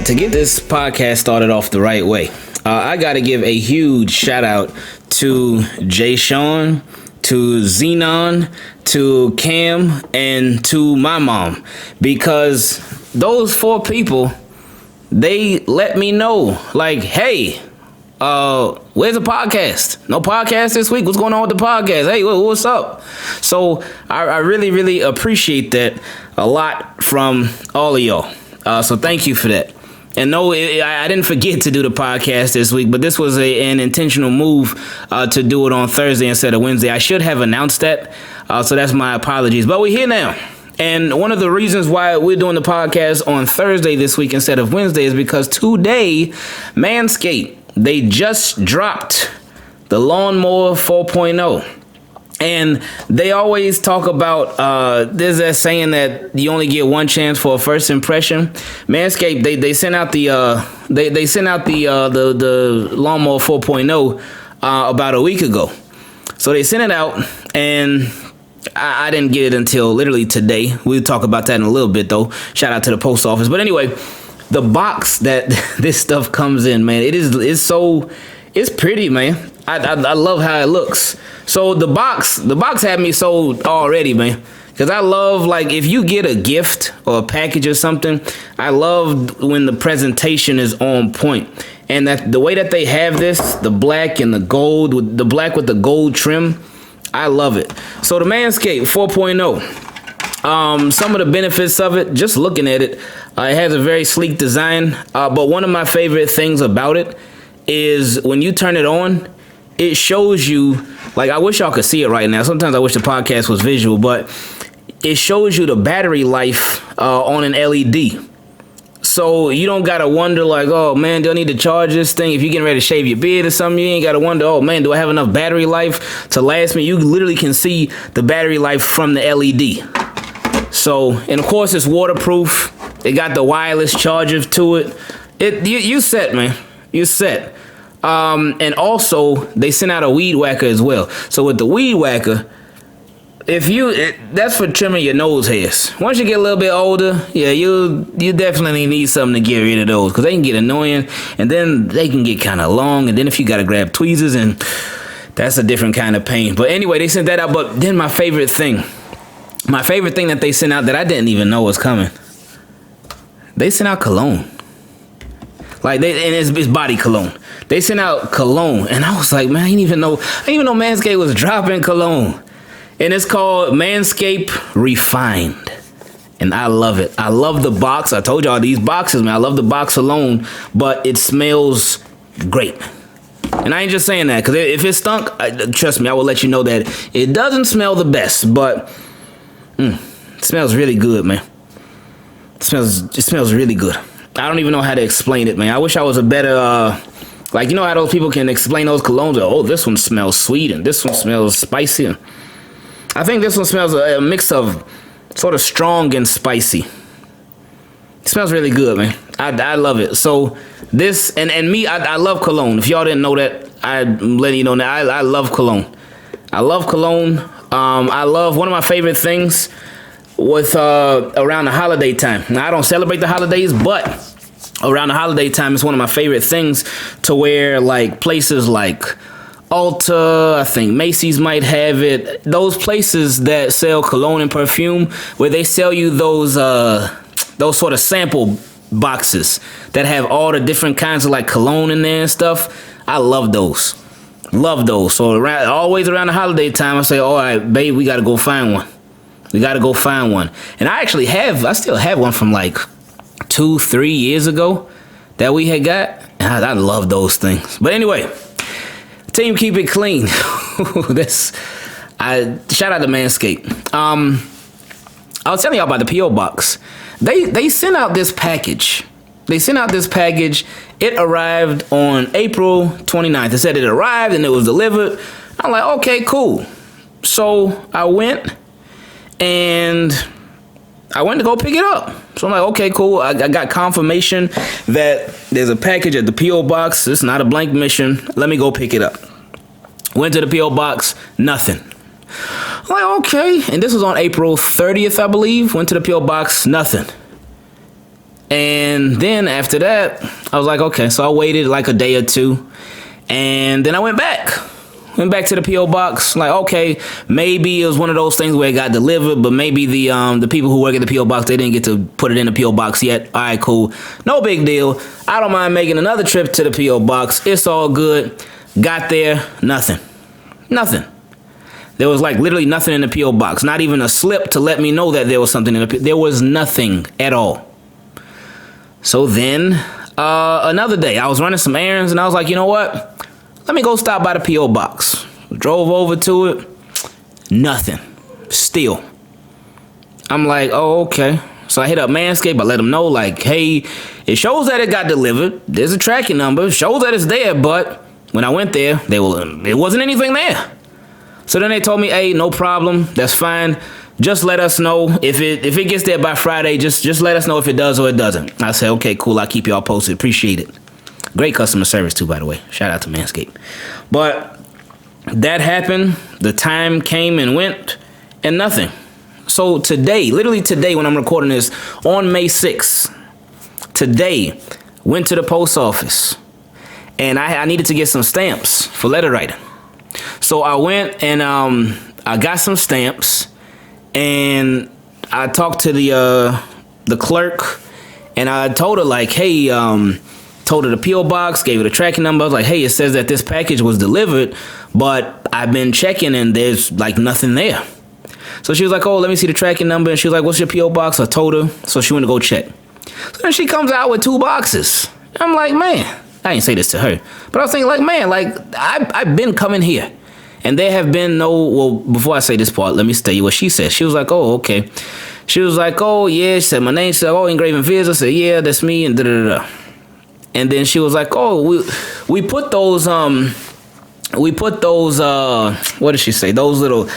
to get this podcast started off the right way, I got to give a huge shout out to Jay Sean, to Xenon, to Cam, and to my mom, because those 4 people, they let me know, like, hey, where's the podcast? No podcast this week. What's going on with the podcast? Hey, what's up? So I really, really appreciate that a lot from all of y'all. So thank you for that. And no, I didn't forget to do the podcast this week, but this was an intentional move to do it on Thursday instead of Wednesday. I should have announced that, so that's my apologies. But we're here now. And one of the reasons why we're doing the podcast on Thursday this week instead of Wednesday is because today, Manscaped, they just dropped the Lawnmower 4.0. And they always talk about, there's that saying that you only get one chance for a first impression. Manscaped, they sent out the Lawnmower 4.0 about a week ago. So they sent it out, and I didn't get it until literally today. We'll talk about that in a little bit, though. Shout out to the post office. But anyway, the box that this stuff comes in, man, it's pretty, man. I love how it looks. So the box had me sold already, man. Because I love, like, if you get a gift or a package or something, I love when the presentation is on point. And that the way that they have this, the black and the gold, with the black with the gold trim, I love it. So the Manscaped 4.0, some of the benefits of it, just looking at it, it has a very sleek design. But one of my favorite things about it is when you turn it on, it shows you, like, I wish y'all could see it right now. Sometimes I wish the podcast was visual, but it shows you the battery life on an LED. So you don't got to wonder, like, oh, man, do I need to charge this thing? If you're getting ready to shave your beard or something, you ain't got to wonder, oh, man, do I have enough battery life to last me? You literally can see the battery life from the LED. So, and of course, it's waterproof. It got the wireless charger to it. You set, man. You set. And also, they sent out a weed whacker as well. So with the weed whacker, that's for trimming your nose hairs. Once you get a little bit older, yeah, you definitely need something to get rid of those, because they can get annoying, and then they can get kind of long, and then if you got to grab tweezers, and that's a different kind of pain. But anyway, they sent that out. But then my favorite thing that they sent out that I didn't even know was coming, they sent out cologne. Like, and it's body cologne. They sent out cologne, and I was like, man, I didn't even know Manscaped was dropping cologne. And it's called Manscaped Refined. And I love it. I love the box. I told y'all these boxes, man. I love the box alone, but it smells great. And I ain't just saying that, because if it stunk, trust me, I will let you know that it doesn't smell the best, but it smells really good, man. It smells really good. I don't even know how to explain it, man. I wish I was a better, like, you know how those people can explain those colognes? Oh, this one smells sweet and this one smells spicy. I think this one smells a mix of sort of strong and spicy. It smells really good, man. I love it. So this, and me, I love cologne. If y'all didn't know that, I'm letting you know that I love cologne. I love cologne. I love, one of my favorite things with around the holiday time. Now, I don't celebrate the holidays, but around the holiday time, it's one of my favorite things to wear, like places like Ulta, I think Macy's might have it. Those places that sell cologne and perfume, where they sell you those sort of sample boxes that have all the different kinds of like cologne in there and stuff. I love those. Love those. So always around the holiday time, I say, all right, babe, we got to go find one. We got to go find one. And I still have one from like 2-3 years ago that we had got. And I love those things. But anyway, team Keep It Clean. Shout out to Manscaped. I was telling y'all about the P.O. box. They sent out this package. It arrived on April 29th. They said it arrived and it was delivered. I'm like, okay, cool. So I went to go pick it up. So I'm like, okay, cool. I got confirmation that there's a package at the P.O. box. It's not a blank mission. Let me go pick it up. Went to the P.O. box, nothing. I'm like, okay. And this was on April 30th, I believe. Went to the P.O. box, nothing. And then after that, I was like, okay. So I waited like a day or two. And then I went back to the P.O. box. Like, okay, maybe it was one of those things where it got delivered, but maybe the people who work at the P.O. box, they didn't get to put it in the P.O. box yet. All right, cool. No big deal. I don't mind making another trip to the P.O. box. It's all good. Got there, nothing. There was like literally nothing in the P.O. box. Not even a slip to let me know that there was something in the P.O. There was nothing at all. So then, another day, I was running some errands, and I was like, you know what? Let me go stop by the P.O. box. Drove over to it. Nothing. Still. I'm like, oh, okay. So I hit up Manscaped. I let them know, like, hey, it shows that it got delivered. There's a tracking number. It shows that it's there, but when I went there, it wasn't anything there. So then they told me, hey, no problem. That's fine. Just let us know if it gets there by Friday. Just let us know if it does or it doesn't. I said, okay, cool. I'll keep y'all posted. Appreciate it. Great customer service too, by the way. Shout out to Manscaped. But that happened. The time came and went, and nothing. So today, literally today, when I'm recording this, on May 6th, today, went to the post office, and I needed to get some stamps for letter writing. So I went and I got some stamps, and I talked to the clerk, and I told her like, hey, told her the P.O. box, gave her the tracking number. I was like, hey, it says that this package was delivered, but I've been checking and there's like nothing there. So she was like, oh, let me see the tracking number. And she was like, what's your P.O. box? I told her. So she went to go check. So then she comes out with 2 boxes. I'm like, man, I didn't say this to her, but I was thinking like, man, like I've been coming here. And there have been well, before I say this part, let me tell you what she said. She was like, oh, okay. She was like, oh, yeah. She said, my name. She said, oh, Ingravenvids. I said, yeah, that's me. And da-da-da-da. And then she was like, oh, we put those, what did she say? Those little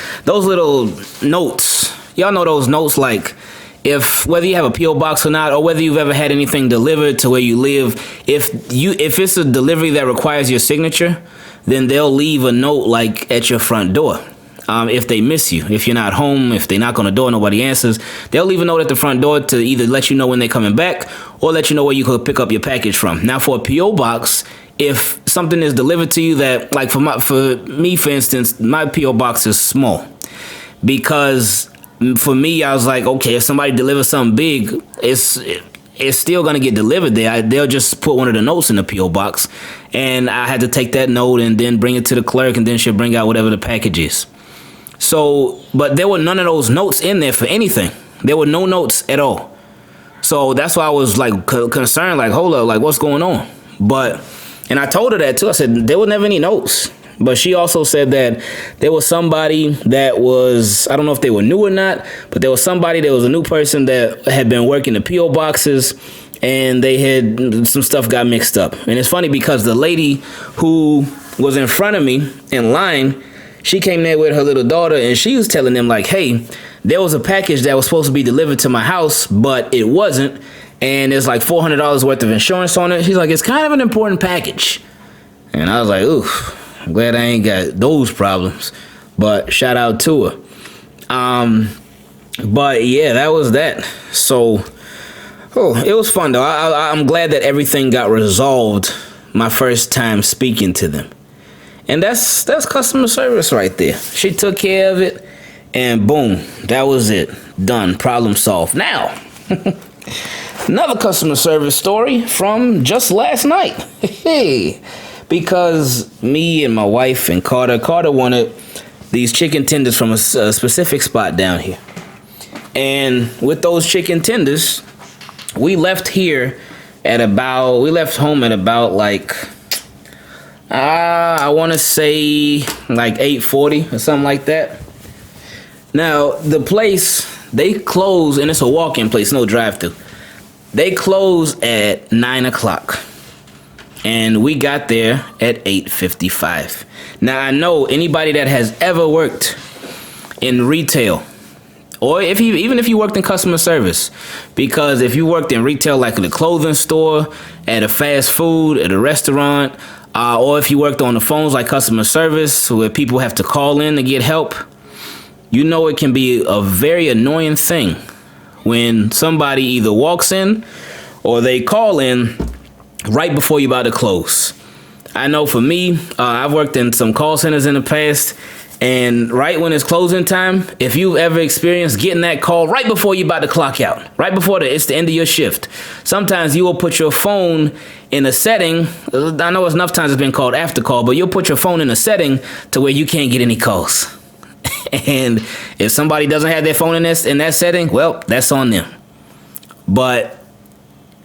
notes. Y'all know those notes, like, whether you have a P.O. box or not, or whether you've ever had anything delivered to where you live, if it's a delivery that requires your signature, then they'll leave a note like at your front door. If they miss you, if you're not home, if they knock on the door, nobody answers, they'll leave a note at the front door to either let you know when they're coming back or let you know where you could pick up your package from. Now, for a P.O. box, if something is delivered to you that, like for me, for instance, my P.O. box is small, because for me, I was like, okay, if somebody delivers something big, it's still going to get delivered there. They'll just put one of the notes in the P.O. box, and I had to take that note and then bring it to the clerk, and then she'll bring out whatever the package is. So, but there were none of those notes in there for anything. There were no notes at all. So that's why I was like concerned, like, hold up, like what's going on? And I told her that too. I said, there were never any notes. But she also said that there was somebody that was, I don't know if they were new or not, but there was a new person that had been working the P.O. boxes, and they had, some stuff got mixed up. And it's funny because the lady who was in front of me in line, she came there with her little daughter, and she was telling them like, hey, there was a package that was supposed to be delivered to my house, but it wasn't. And there's like $400 worth of insurance on it. She's like, it's kind of an important package. And I was like, oof, I'm glad I ain't got those problems. But shout out to her. But yeah, that was that. So, it was fun though. I'm glad that everything got resolved my first time speaking to them. And that's customer service right there. She took care of it, and boom, that was it. Done. Problem solved. Now, another customer service story from just last night. Hey, because me and my wife and Carter wanted these chicken tenders from a specific spot down here. And with those chicken tenders, we left home at about like, I want to say like 8:40 or something like that. Now, the place, they close, and it's a walk-in place, no drive-thru. They close at 9 o'clock, and we got there at 8:55. Now, I know anybody that has ever worked in retail, or even if you worked in customer service, because if you worked in retail, like at a clothing store, at a fast food, at a restaurant, or if you worked on the phones like customer service where people have to call in to get help, you know it can be a very annoying thing when somebody either walks in or they call in right before you're about to close. I know for me, I've worked in some call centers in the past, and right when it's closing time, if you've ever experienced getting that call right before you're about to clock out, right before it's the end of your shift, sometimes you will put your phone in a setting. I know enough times it's been called after call, but you'll put your phone in a setting to where you can't get any calls. And if somebody doesn't have their phone in that setting, well, that's on them.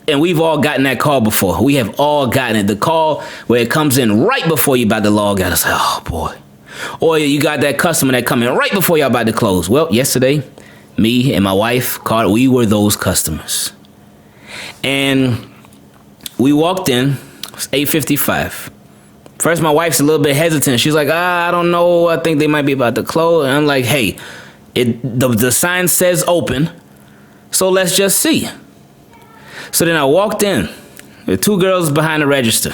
And we've all gotten that call before. We have all gotten it. The call where it comes in right before you're about to log out. It's like, oh, boy. Or you got that customer that come in right before y'all about to close. Well, yesterday, me and my wife, Carter, we were those customers. And we walked in. It was 8:55. First, my wife's a little bit hesitant. She's like, I don't know. I think they might be about to close. And I'm like, hey, the sign says open, so let's just see. So then I walked in. There were two girls behind the register.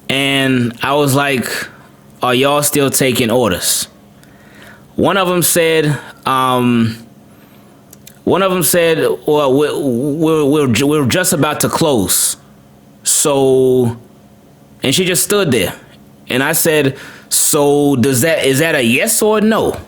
And I was like, are y'all still taking orders? One of them said, well, we're just about to close. So, and she just stood there. And I said, so is that a yes or a no?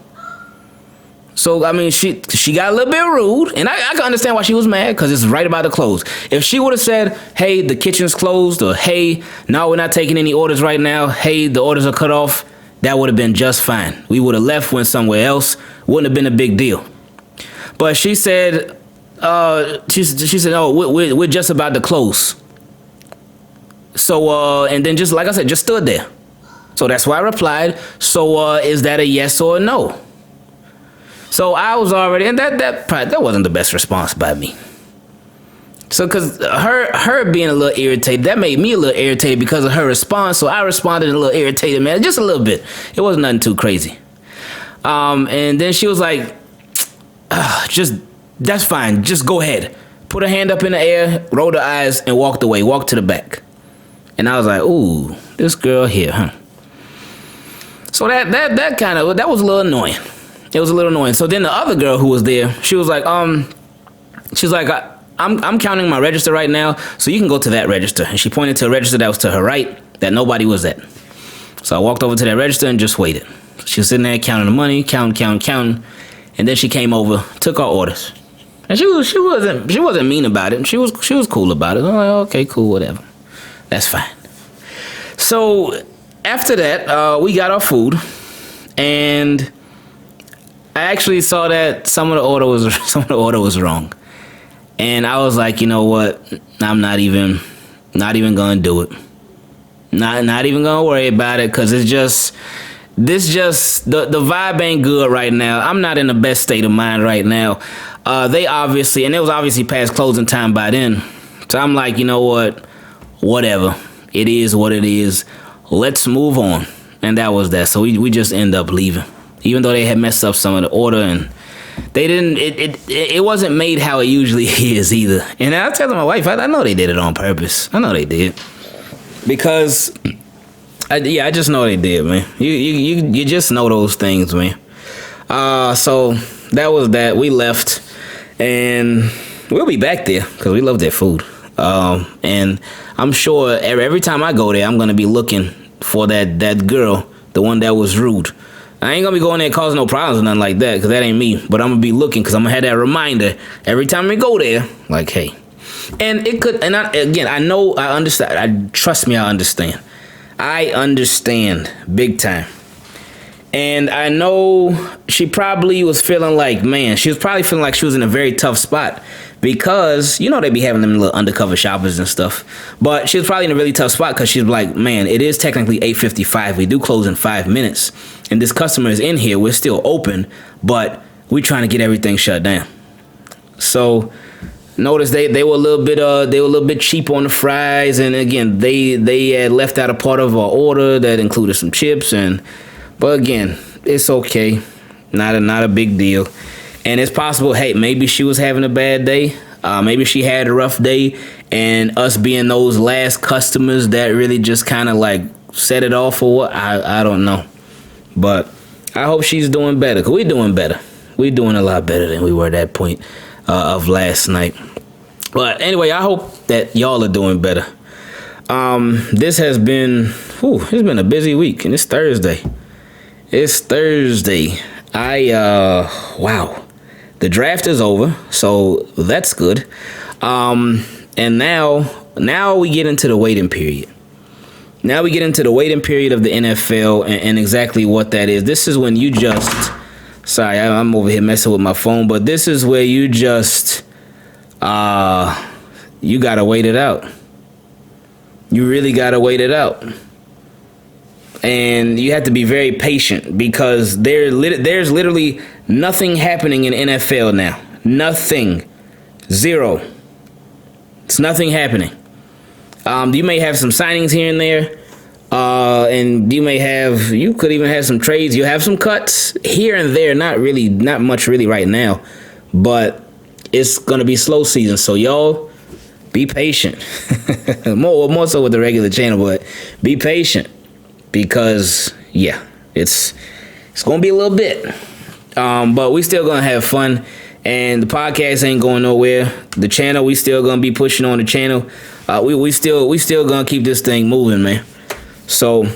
So, I mean, she got a little bit rude, and I can understand why she was mad, because it's right about to close. If she would have said, hey, the kitchen's closed, or hey, no, we're not taking any orders right now, hey, the orders are cut off, that would have been just fine. We would have left, went somewhere else, wouldn't have been a big deal. But she said, she said, oh, we're just about to close. So, and then just, like I said, just stood there. So that's why I replied, so is that a yes or a no? So I was already, and that wasn't the best response by me. So, cause her being a little irritated, that made me a little irritated because of her response. So I responded a little irritated, man, just a little bit. It wasn't nothing too crazy. And then she was like, that's fine. Just go ahead. Put her hand up in the air, rolled her eyes, and walked away. Walked to the back. And I was like, ooh, this girl here, huh? So that was a little annoying. It was a little annoying. So then the other girl who was there, she was like, I'm counting my register right now, so you can go to that register. And she pointed to a register that was to her right, that nobody was at. So I walked over to that register and just waited. She was sitting there counting the money, counting. And then she came over, took our orders. And she wasn't mean about it. She was cool about it. I'm like, okay, cool, whatever. That's fine. So after that, we got our food, and I actually saw that some of the order was wrong. And I was like, you know what? I'm not even gonna do it. Not even gonna worry about it, because the vibe ain't good right now. I'm not in the best state of mind right now. They obviously, and it was obviously past closing time by then. So I'm like, you know what? Whatever. It is what it is. Let's move on. And that was that. So we just end up leaving. Even though they had messed up some of the order, and they didn't, it wasn't made how it usually is either. And I tell my wife, I know they did it on purpose. I know they did. Because, I just know they did, man. You just know those things, man. So that was that. We left, and we'll be back there because we love their food. And I'm sure every time I go there, I'm going to be looking for that girl, the one that was rude. I ain't gonna be going there causing no problems or nothing like that, because that ain't me. But I'm gonna be looking, because I'm gonna have that reminder every time we go there, like, hey. And it could, and I know, I understand. Trust me, I understand. I understand big time. And I know she probably was feeling like, man, she was probably feeling like she was in a very tough spot, because, you know, they be having them little undercover shoppers and stuff. But she was probably in a really tough spot, because she's like, man, it is technically 8:55. We do close in 5 minutes. And this customer is in here. We're still open, but we're trying to get everything shut down. So notice they were a little bit cheap on the fries. And again, they had left out a part of our order that included some chips. But again, it's okay. Not a big deal. And it's possible, hey, maybe she was having a bad day. Maybe she had a rough day, and us being those last customers that really just kind of like set it off or what, I don't know. But I hope she's doing better, because we're doing better. We're doing a lot better than we were at that point of last night. But anyway, I hope that y'all are doing better. This has been, it's been a busy week, and it's Thursday. Wow. The draft is over, so that's good. And now we get into the waiting period. Now we get into the waiting period of the NFL and exactly what that is. This is when you just, sorry, I'm over here messing with my phone, but this is where you just, you gotta wait it out. You really gotta wait it out. And you have to be very patient because there's literally nothing happening in NFL now. Nothing. Zero. It's nothing happening. You may have some signings here and there. And you could even have some trades. You have some cuts here and there. Not much really right now. But it's going to be slow season. So y'all be patient. more so with the regular channel, but be patient. Because, yeah, it's going to be a little bit. But we still going to have fun. And the podcast ain't going nowhere. The channel, we still going to be pushing on the channel. We still going to keep this thing moving, man. So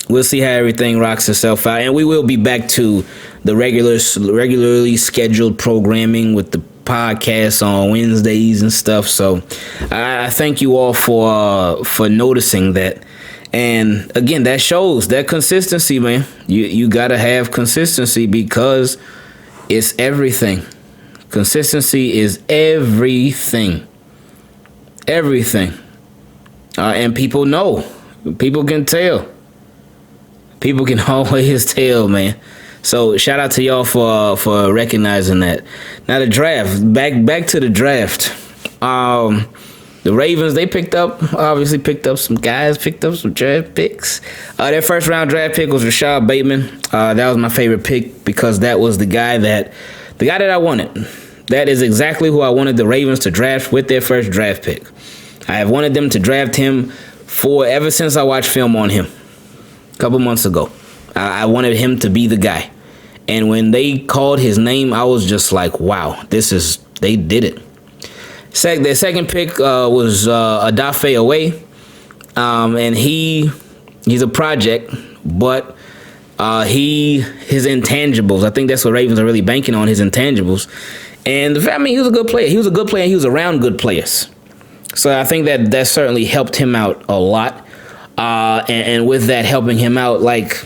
we'll see how everything rocks itself out. And we will be back to the regularly scheduled programming with the podcast on Wednesdays and stuff. So I thank you all for noticing that. And again, that shows that consistency, man. You gotta have consistency because it's everything. Consistency is everything. Everything. And people know. People can tell. People can always tell, man. So shout out to y'all for recognizing that. Now the draft. Back to the draft. The Ravens, they obviously picked up some guys, picked up some draft picks. Their first round draft pick was Rashad Bateman. That was my favorite pick because that was the guy that I wanted. That is exactly who I wanted the Ravens to draft with their first draft pick. I have wanted them to draft him ever since I watched film on him a couple months ago. I wanted him to be the guy. And when they called his name, I was just like, wow, they did it. Their second pick was Odafe Away, and he's a project, but his intangibles. I think that's what Ravens are really banking on, his intangibles. And he was a good player. He was a good player. And he was around good players, so I think that certainly helped him out a lot. And with that helping him out, like.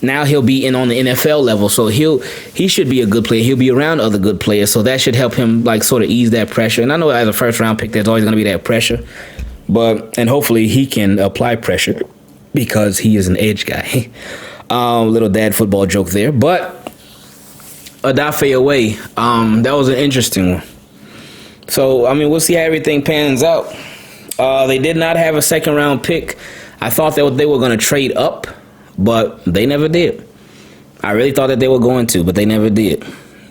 Now he'll be in on the NFL level, so he should be a good player. He'll be around other good players, so that should help him like sort of ease that pressure. And I know as a first round pick, there's always going to be that pressure, and hopefully he can apply pressure because he is an edge guy. Little dad football joke there, but Odafe Away, that was an interesting one. So I mean, we'll see how everything pans out. They did not have a second round pick. I thought that they were going to trade up. But they never did. I really thought that they were going to, but they never did.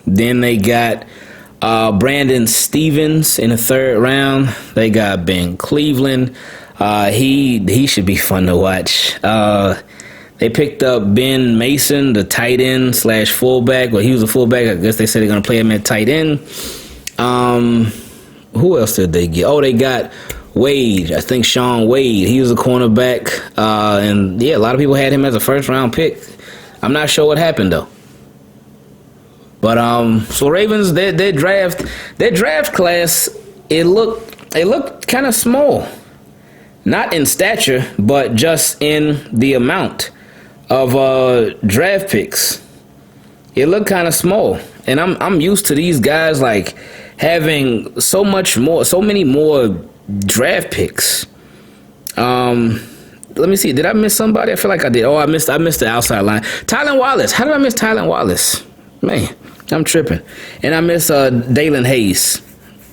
Then they got Brandon Stevens in the third round. They got Ben Cleveland. He should be fun to watch. They picked up Ben Mason, the tight end / fullback. Well, he was a fullback. I guess they said they're going to play him at tight end. Who else did they get? Oh, they got Wade, I think Sean Wade. He was a cornerback. And yeah, a lot of people had him as a first round pick. I'm not sure what happened though. But so Ravens, their draft class, it looked kind of small. Not in stature, but just in the amount of draft picks. It looked kind of small. And I'm used to these guys like having so many more draft picks. Let me see. Did I miss somebody? I feel like I did. Oh, I missed the outside line. Tylan Wallace. How did I miss Tylan Wallace? Man, I'm tripping. And I miss Dalen Hayes,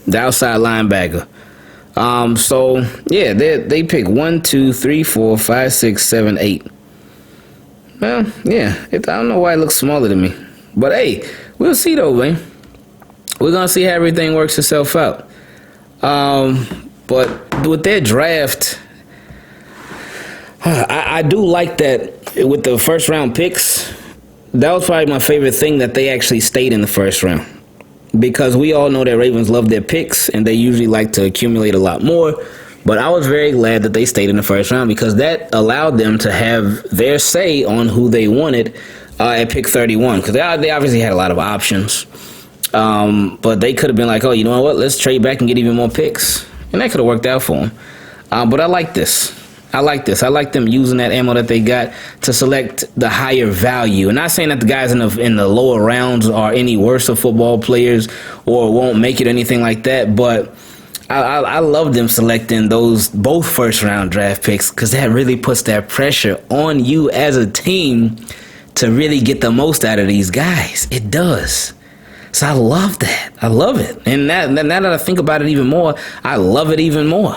the outside linebacker. So yeah, they pick 1, 2, 3, 4, 5, 6, 7, 8. Well, yeah. I don't know why it looks smaller to me, but hey, we'll see though, man. We're gonna see how everything works itself out. But with their draft, I do like that with the first round picks. That was probably my favorite thing, that they actually stayed in the first round. because we all know that Ravens love their picks and they usually like to accumulate a lot more. But I was very glad that they stayed in the first round because that allowed them to have their say on who they wanted at pick 31, because they obviously had a lot of options. But they could have been like, oh, you know what? Let's trade back and get even more picks. And that could have worked out for them. But I like this. I like them using that ammo that they got to select the higher value. And not saying that the guys in the lower rounds are any worse of football players or won't make it or anything like that. But I love them selecting those both first round draft picks, because that really puts that pressure on you as a team to really get the most out of these guys. It does. So I love that. I love it. And now that I think about it even more, I love it even more.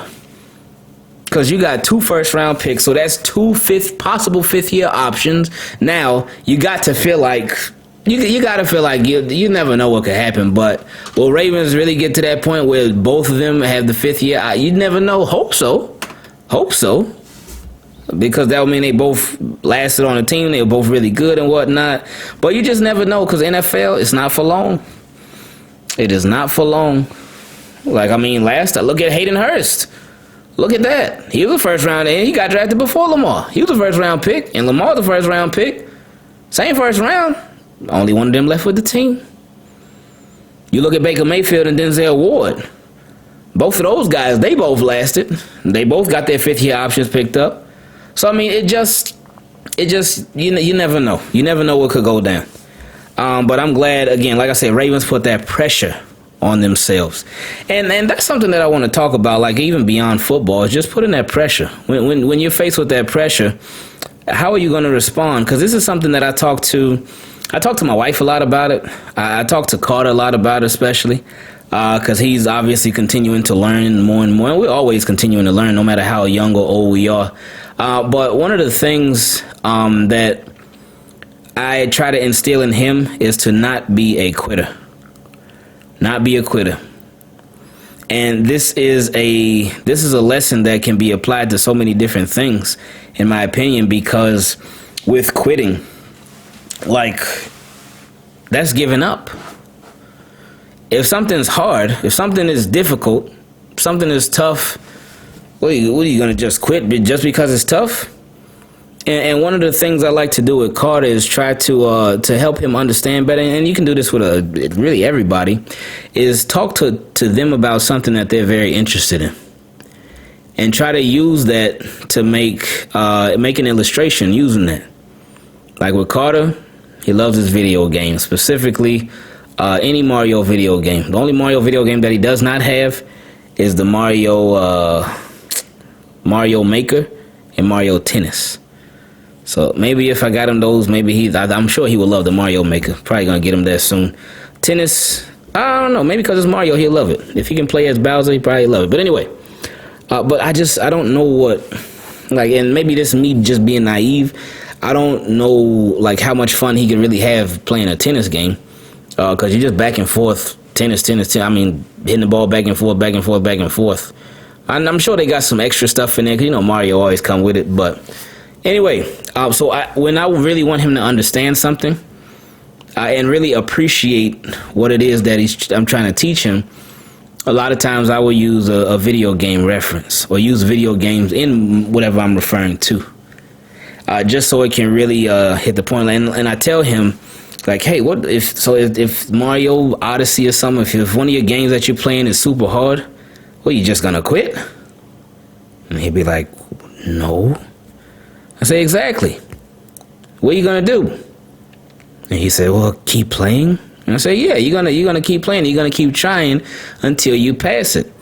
Because you got 2 first round picks, so that's 2 possible fifth year options. Now you got to feel like you got to feel like you never know what could happen. But will Ravens really get to that point where both of them have the 5th year? You never know. Hope so. Because that would mean they both lasted on the team. They were both really good and whatnot. But you just never know, because NFL, it's not for long. It is not for long. Like, I mean, look at Hayden Hurst. Look at that. He was a first round, and he got drafted before Lamar. He was a first round pick, and Lamar the first round pick. Same first round. Only one of them left with the team. You look at Baker Mayfield and Denzel Ward. Both of those guys, they both lasted. They both got their 5th year options picked up. So, I mean, you never know. You never know what could go down. But I'm glad, again, like I said, Ravens put that pressure on themselves. And that's something that I want to talk about, like even beyond football, is just putting that pressure. When you're faced with that pressure, how are you going to respond? Because this is something that I talk to my wife a lot about it. I talk to Carter a lot about it, especially because he's obviously continuing to learn more and more. And we're always continuing to learn, no matter how young or old we are. But one of the things that I try to instill in him is to not be a quitter. Not be a quitter. And this is a lesson that can be applied to so many different things, in my opinion, because with quitting, like, that's giving up. If something's hard, if something is difficult, something is tough, what are you going to just quit just because it's tough? And one of the things I like to do with Carter is try to help him understand better, and you can do this with really everybody, is talk to them about something that they're very interested in. And try to use that to make an illustration using that. Like with Carter, he loves his video games, specifically any Mario video game. The only Mario video game that he does not have is the Mario Maker and Mario Tennis. So maybe if I got him those, I'm sure he will love the Mario Maker. Probably gonna get him there soon. Tennis, I don't know. Maybe because it's Mario, he'll love it. If he can play as Bowser, he probably love it. But anyway, but I don't know what, like, and maybe this is me just being naive. I don't know, like, how much fun he can really have playing a tennis game, because you're just back and forth, tennis. I mean, hitting the ball back and forth. And I'm sure they got some extra stuff in there, because, Mario always come with it. But anyway, when I really want him to understand something and really appreciate what it is that I'm trying to teach him, a lot of times I will use a video game reference or use video games in whatever I'm referring to, just so it can really hit the point. And I tell him, like, hey, what if Mario Odyssey or something, if one of your games that you're playing is super hard, well, you just gonna quit? And he'd be like, no. I say, exactly. What are you gonna do? And he said, well, keep playing. And I say, yeah, you're gonna keep playing. You're gonna keep trying until you pass it.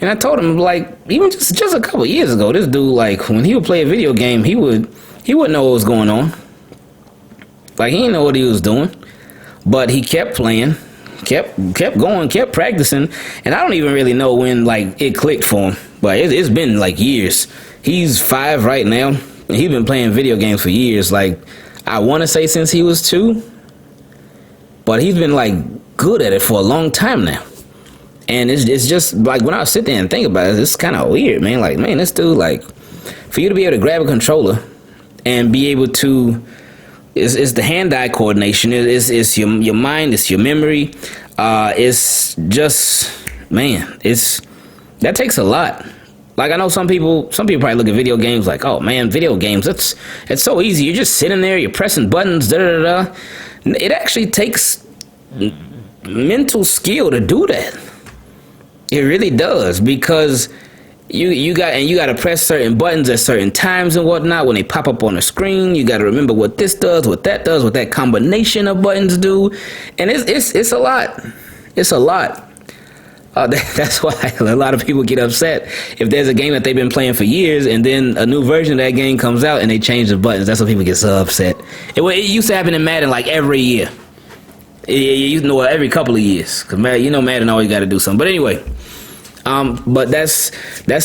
And I told him, like, even just a couple of years ago, this dude, like, when he would play a video game, he wouldn't know what was going on. Like, he didn't know what he was doing, but he kept playing, kept going, kept practicing, and I don't even really know when, like, it clicked for him. But it's been like years. He's 5 right now, and he's been playing video games for years. Like, I want to say since he was 2. But he's been, like, good at it for a long time now. And it's just, like, when I sit there and think about it, it's kind of weird, man. Like, man, this dude, like, for you to be able to grab a controller and be able to, it's the hand-eye coordination. It's your mind, it's your memory. it's just, man, that takes a lot. Like, I know some people probably look at video games like, oh man, video games, it's so easy. You're just sitting there, you're pressing buttons, da da da. It actually takes mental skill to do that. It really does, because you got to press certain buttons at certain times and whatnot. When they pop up on the screen, you got to remember what this does, what that does, what that combination of buttons do, and it's a lot. It's a lot. That's why a lot of people get upset if there's a game that they've been playing for years and then a new version of that game comes out and they change the buttons. That's why people get so upset. It used to happen in Madden like every year. Every couple of years. Because Madden always got to do something. But anyway, but that's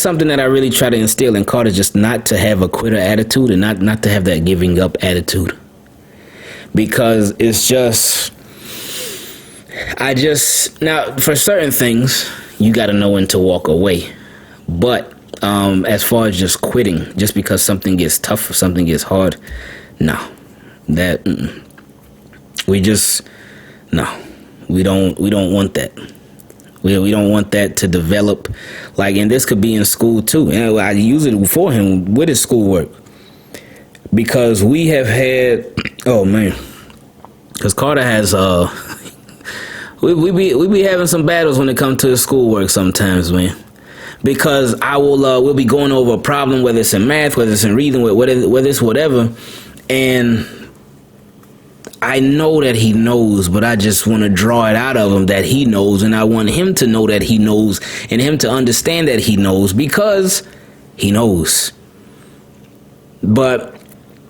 something that I really try to instill in Carter, just not to have a quitter attitude and not to have that giving up attitude. Because it's just... now for certain things you got to know when to walk away, but as far as just quitting just because something gets tough or something gets hard, no, we don't want that. We don't want that to develop. Like, and this could be in school too, and I use it for him with his schoolwork, because we have had, oh man, because Carter has We be having some battles when it comes to his schoolwork sometimes, man. Because we'll be going over a problem, whether it's in math, whether it's in reading, whether it's whatever, and I know that he knows, but I just want to draw it out of him that he knows, and I want him to know that he knows, and him to understand that he knows, because he knows. But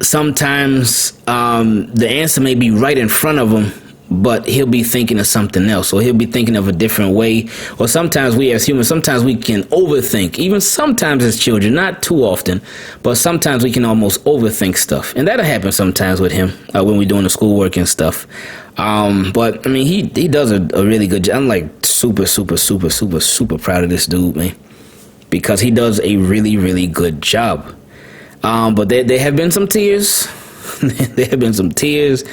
sometimes the answer may be right in front of him, but he'll be thinking of something else, or he'll be thinking of a different way. Or sometimes we as humans, sometimes we can overthink, even sometimes as children, not too often, but sometimes we can almost overthink stuff. And that'll happen sometimes with him when we're doing the schoolwork and stuff. But I mean, he does a really good job. I'm like super proud of this dude, man, because he does a really, really good job. But there have been some tears. There have been some tears.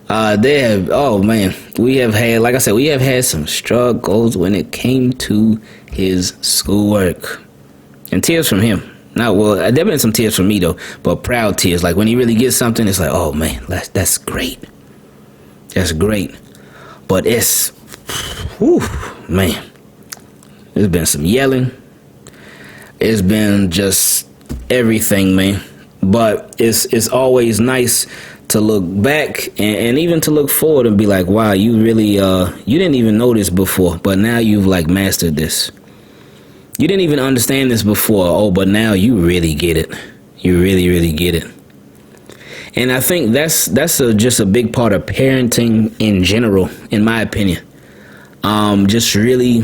Oh man, we have had, like I said, we have had some struggles when it came to his schoolwork, and tears from him. There have been some tears from me though, but proud tears. Like when he really gets something, it's like, oh man, that's great. That's great. But man, there's been some yelling. It's been just everything, man. But it's always nice to look back and even to look forward and be like, wow, you really you didn't even know this before, but now you've like mastered this. You didn't even understand this before, but now you really get it. You really get it. And I think that's just a big part of parenting in general, in my opinion. Just really,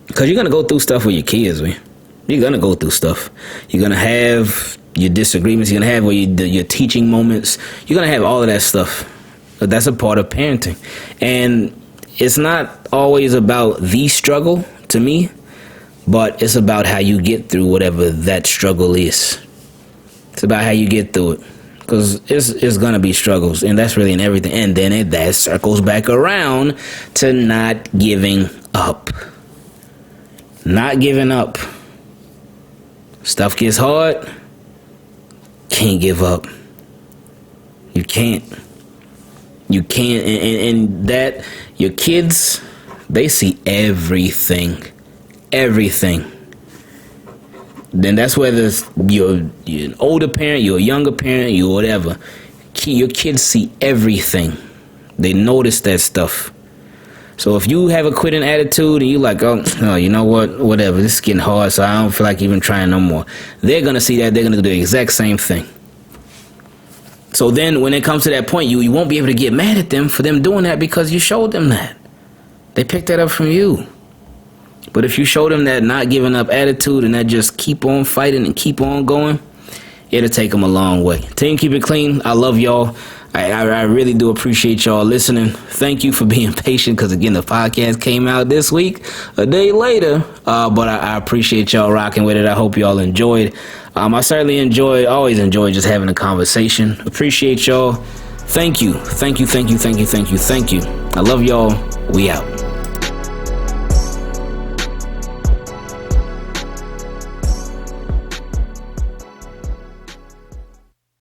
because you're gonna go through stuff with your kids, man. You're gonna go through stuff. You're gonna have your disagreements, you're gonna have your teaching moments, you're gonna have all of that stuff. But that's a part of parenting, and it's not always about the struggle to me, but it's about how you get through whatever that struggle is. It's about how you get through it, because it's gonna be struggles, and that's really in everything. And then that circles back around to not giving up. Not giving up. Stuff gets hard. Can't give up. You can't. And that your kids, they see everything. Then that's whether you're an older parent, you're a younger parent, you're whatever. Your kids see everything. They notice that stuff. So if you have a quitting attitude and you're like, oh, you know what, whatever, this is getting hard, so I don't feel like even trying no more. They're going to see that. They're going to do the exact same thing. So then when it comes to that point, you won't be able to get mad at them for them doing that, because you showed them that. They picked that up from you. But if you show them that not giving up attitude and that just keep on fighting and keep on going, it'll take them a long way. Team Keep It Clean, I love y'all. I really do appreciate y'all listening. Thank you for being patient, because again, the podcast came out this week, a day later, but I appreciate y'all rocking with it. I hope y'all enjoyed. I certainly always enjoy just having a conversation. Appreciate y'all. Thank you. I love y'all. We out.